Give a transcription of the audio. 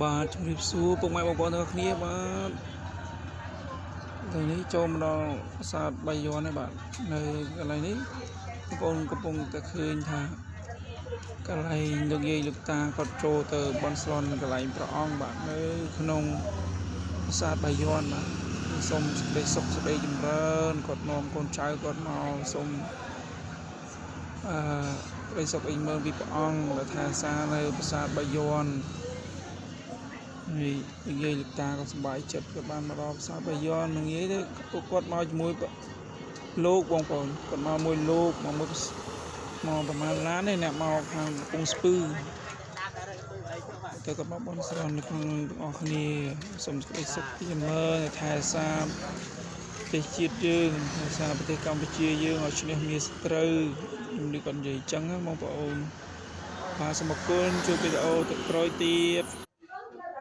បាទជំរាបសួរពុកម៉ែបងប្អូនទាំងអស់គ្នាបាទថ្ងៃនេះចូលមកដល់ប្រាសាទបាយ័នហើយបាទនៅកន្លែងនេះបងប្អូនកំពុងតែឃើញថាកន្លែងលោកយាយលោកតាគាត់ចូលទៅបន់ស្រន់កន្លែងព្រះអង្គបាទនៅក្នុងប្រាសាទបាយ័នបាទសូមសេចក្តីសុខសេចក្តីចម្រើនគាត់នាំកូនចៅគាត់មកសូមក្តីសុខអីមើលពីព្រះអង្គដែលថែសារនៅប្រាសាទបាយ័ននិយាយលោកតាក៏សប្បាយចិត្តក៏បានមកដល់ផ្សារបាយ័ននឹងនិយាយទៅពួកគាត់មកជាមួយលោកបងប្អូនគាត់មកមួយលោកមកមួយមកប្រហែលឡាននេះអ្នកមកខាងកំពង់ស្ពឺទៅគាត់មកបន់ស្រន់នៅក្នុងទាំងអស់គ្នាសូមសេចក្តីសុខចម្រើនថែសារប្រទេសជាតិយើងថែសារប្រទេសកម្ពុជាយើងឲ្យឈ្នះមារសត្រូវខ្ញុំនេះគាត់និយាយអញ្ចឹងបងប្អូនបាទសូមអរគុណជួបវីដេអូទៅក្រោយទៀត